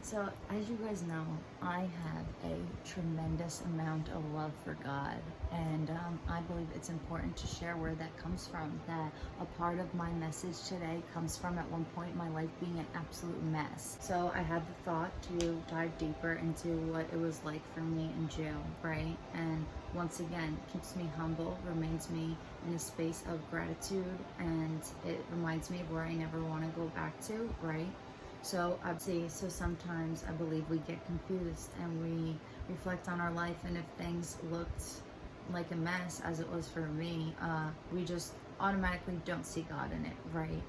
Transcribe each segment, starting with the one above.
So, as you guys know, I have a tremendous amount of love for God, and I believe it's important to share where that comes from. That a part of my message today comes from at one point my life being an absolute mess. So, I had the thought to dive deeper into what it was like for me in jail, right? And once again, keeps me humble, remains me in a space of gratitude, and it reminds me of where I never want to go back to, right? So so sometimes I believe we get confused and we reflect on our life, and if things looked like a mess, as it was for me, we just automatically don't see God in it, right?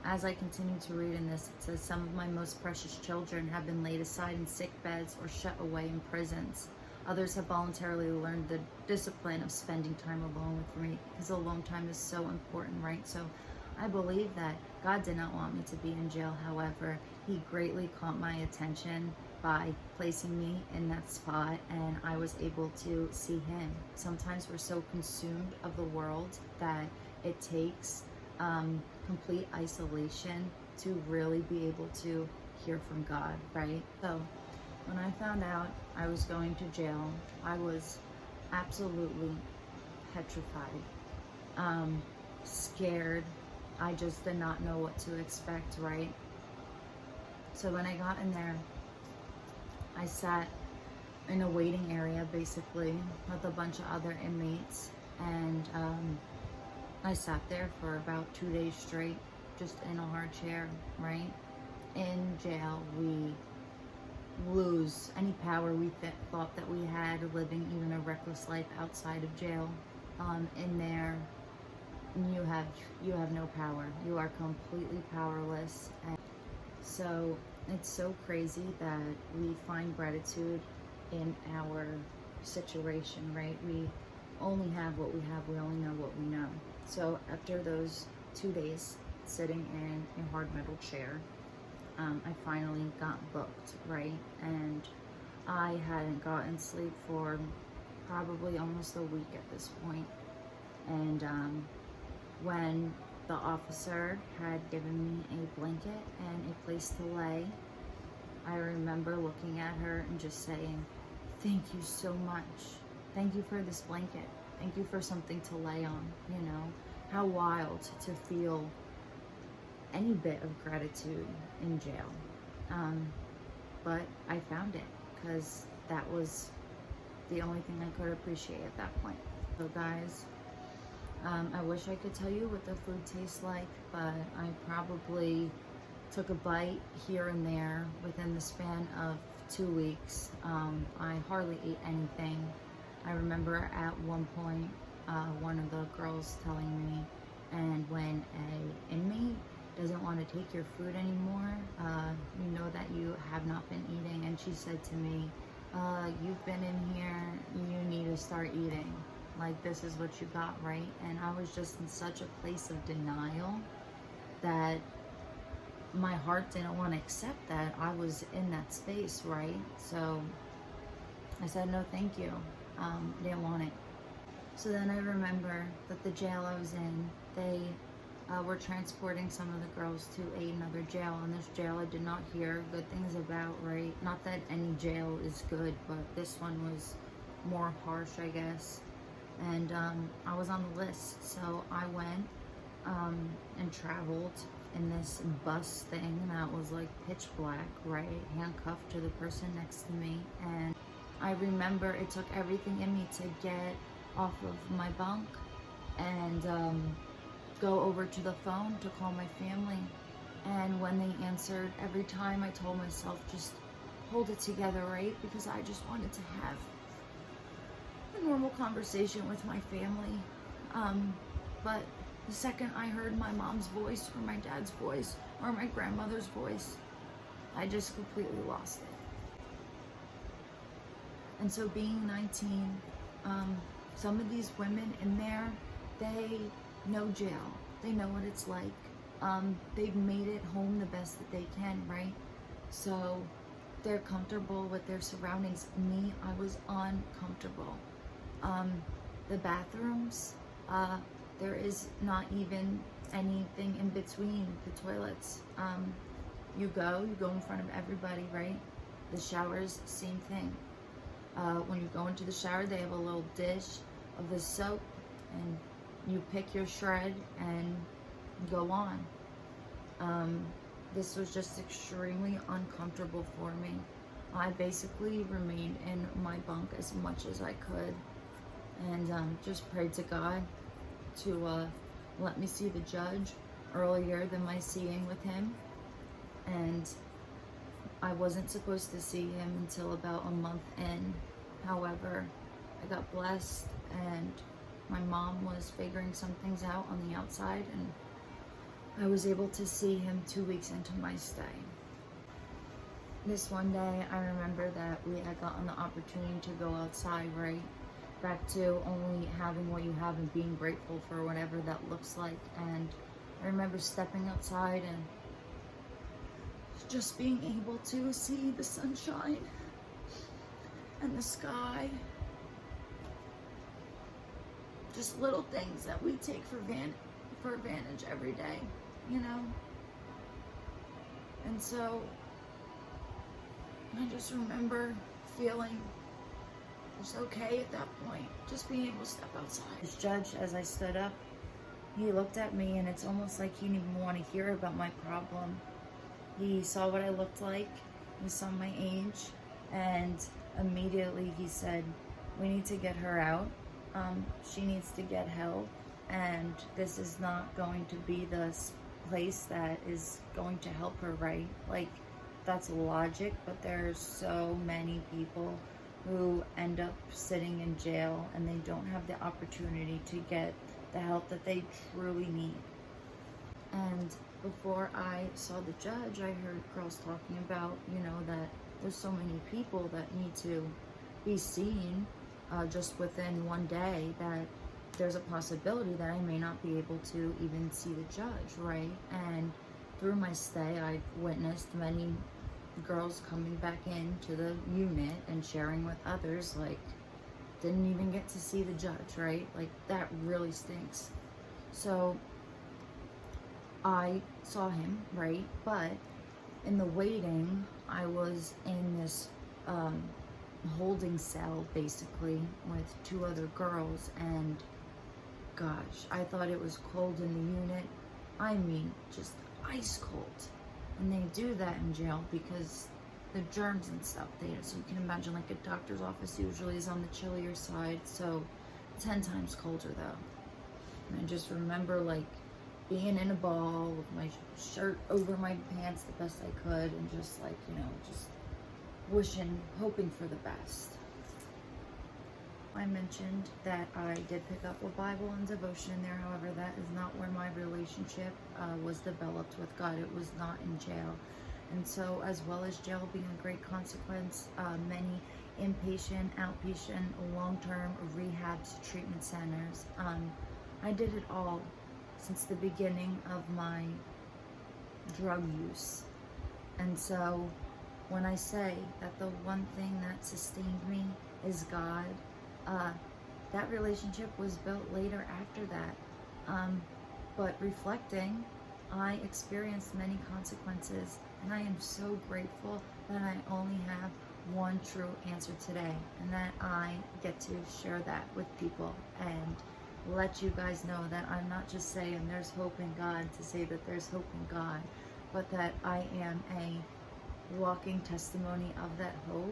As I continue to read in this, it says some of my most precious children have been laid aside in sick beds or shut away in prisons. Others have voluntarily learned the discipline of spending time alone with me, because alone time is so important, right? So I believe that God did not want me to be in jail. However, He greatly caught my attention by placing me in that spot, and I was able to see Him. Sometimes we're so consumed of the world that it takes complete isolation to really be able to hear from God, right? So when I found out I was going to jail, I was absolutely petrified, scared. I just did not know what to expect, right? So when I got in there, I sat in a waiting area basically with a bunch of other inmates, and I sat there for about 2 days straight, just in a hard chair, right? In jail, we lose any power we thought that we had living even a reckless life outside of jail. In there, you have no power. You are completely powerless. And so it's so crazy that we find gratitude in our situation, right? We only have what we have. We only know what we know. So after those 2 days sitting in a hard metal chair, I finally got booked, right? And I hadn't gotten sleep for probably almost a week at this point. And when the officer had given me a blanket and a place to lay, I remember looking at her and just saying, "Thank you so much. Thank you for this blanket. Thank you for something to lay on." You know, how wild to feel any bit of gratitude in jail. But I found it, because that was the only thing I could appreciate at that point. So guys, I wish I could tell you what the food tastes like, but I probably took a bite here and there within the span of 2 weeks. I hardly ate anything. I remember at one point, one of the girls telling me, and when a inmate doesn't want to take your food anymore, you know that you have not been eating. And she said to me, "You've been in here, you need to start eating. Like, this is what you got," right? And I was just in such a place of denial that my heart didn't want to accept that I was in that space, right? So I said, "No, thank you." Didn't want it. So then I remember that the jail I was in, they were transporting some of the girls to another jail, and this jail I did not hear good things about, right? Not that any jail is good, but this one was more harsh, I guess. And I was on the list, so I went and traveled in this bus thing that was like pitch black, right? Handcuffed to the person next to me. And I remember it took everything in me to get off of my bunk and go over to the phone to call my family. And when they answered, every time I told myself, just hold it together, right? Because I just wanted to have a normal conversation with my family. But the second I heard my mom's voice or my dad's voice or my grandmother's voice, I just completely lost it. And so being 19, some of these women in there, they know jail. They know what it's like. They've made it home the best that they can, right? So they're comfortable with their surroundings. Me, I was uncomfortable. The bathrooms, there is not even anything in between the toilets. You go in front of everybody, right? The showers, same thing. When you go into the shower, they have a little dish of the soap, and you pick your shred and go on. This was just extremely uncomfortable for me. I basically remained in my bunk as much as I could, and just prayed to God to let me see the judge earlier than my seeing with him. And I wasn't supposed to see him until about a month in. However, I got blessed, and my mom was figuring some things out on the outside, and I was able to see him 2 weeks into my stay. This one day, I remember that we had gotten the opportunity to go outside, right? Back to only having what you have and being grateful for whatever that looks like. And I remember stepping outside and just being able to see the sunshine and the sky. Just little things that we take for advantage every day, you know? And so I just remember feeling just okay at that point, just being able to step outside. This judge, as I stood up, he looked at me, and it's almost like he didn't even want to hear about my problem. He saw what I looked like, he saw my age, and immediately he said, "We need to get her out. She needs to get help, and this is not going to be the place that is going to help her," right? Like, that's logic, but there's so many people who end up sitting in jail and they don't have the opportunity to get the help that they truly need. And before I saw the judge, I heard girls talking about, that there's so many people that need to be seen just within one day, that there's a possibility that I may not be able to even see the judge, right? And through my stay, I witnessed many girls coming back into the unit and sharing with others, like, didn't even get to see the judge, right? Like, that really stinks. So I saw him, right? But in the waiting, I was in this holding cell, basically, with 2 other girls, and gosh, I thought it was cold in the unit. I mean, just ice cold. And they do that in jail because the germs and stuff. So you can imagine, like, a doctor's office usually is on the chillier side, so 10 times colder though. And I just remember, like, being in a ball with my shirt over my pants the best I could, and just, like, just wishing, hoping for the best. I mentioned that I did pick up a Bible and devotion in there. However, that is not where my relationship was developed with God. It was not in jail. And so, as well as jail being a great consequence, many inpatient, outpatient, long-term rehabs, treatment centers, I did it all since the beginning of my drug use. And so when I say that the one thing that sustained me is God, that relationship was built later after that. But reflecting, I experienced many consequences, and I am so grateful that I only have one true answer today, and that I get to share that with people and let you guys know that I'm not just saying there's hope in God to say that there's hope in God, but that I am a walking testimony of that hope.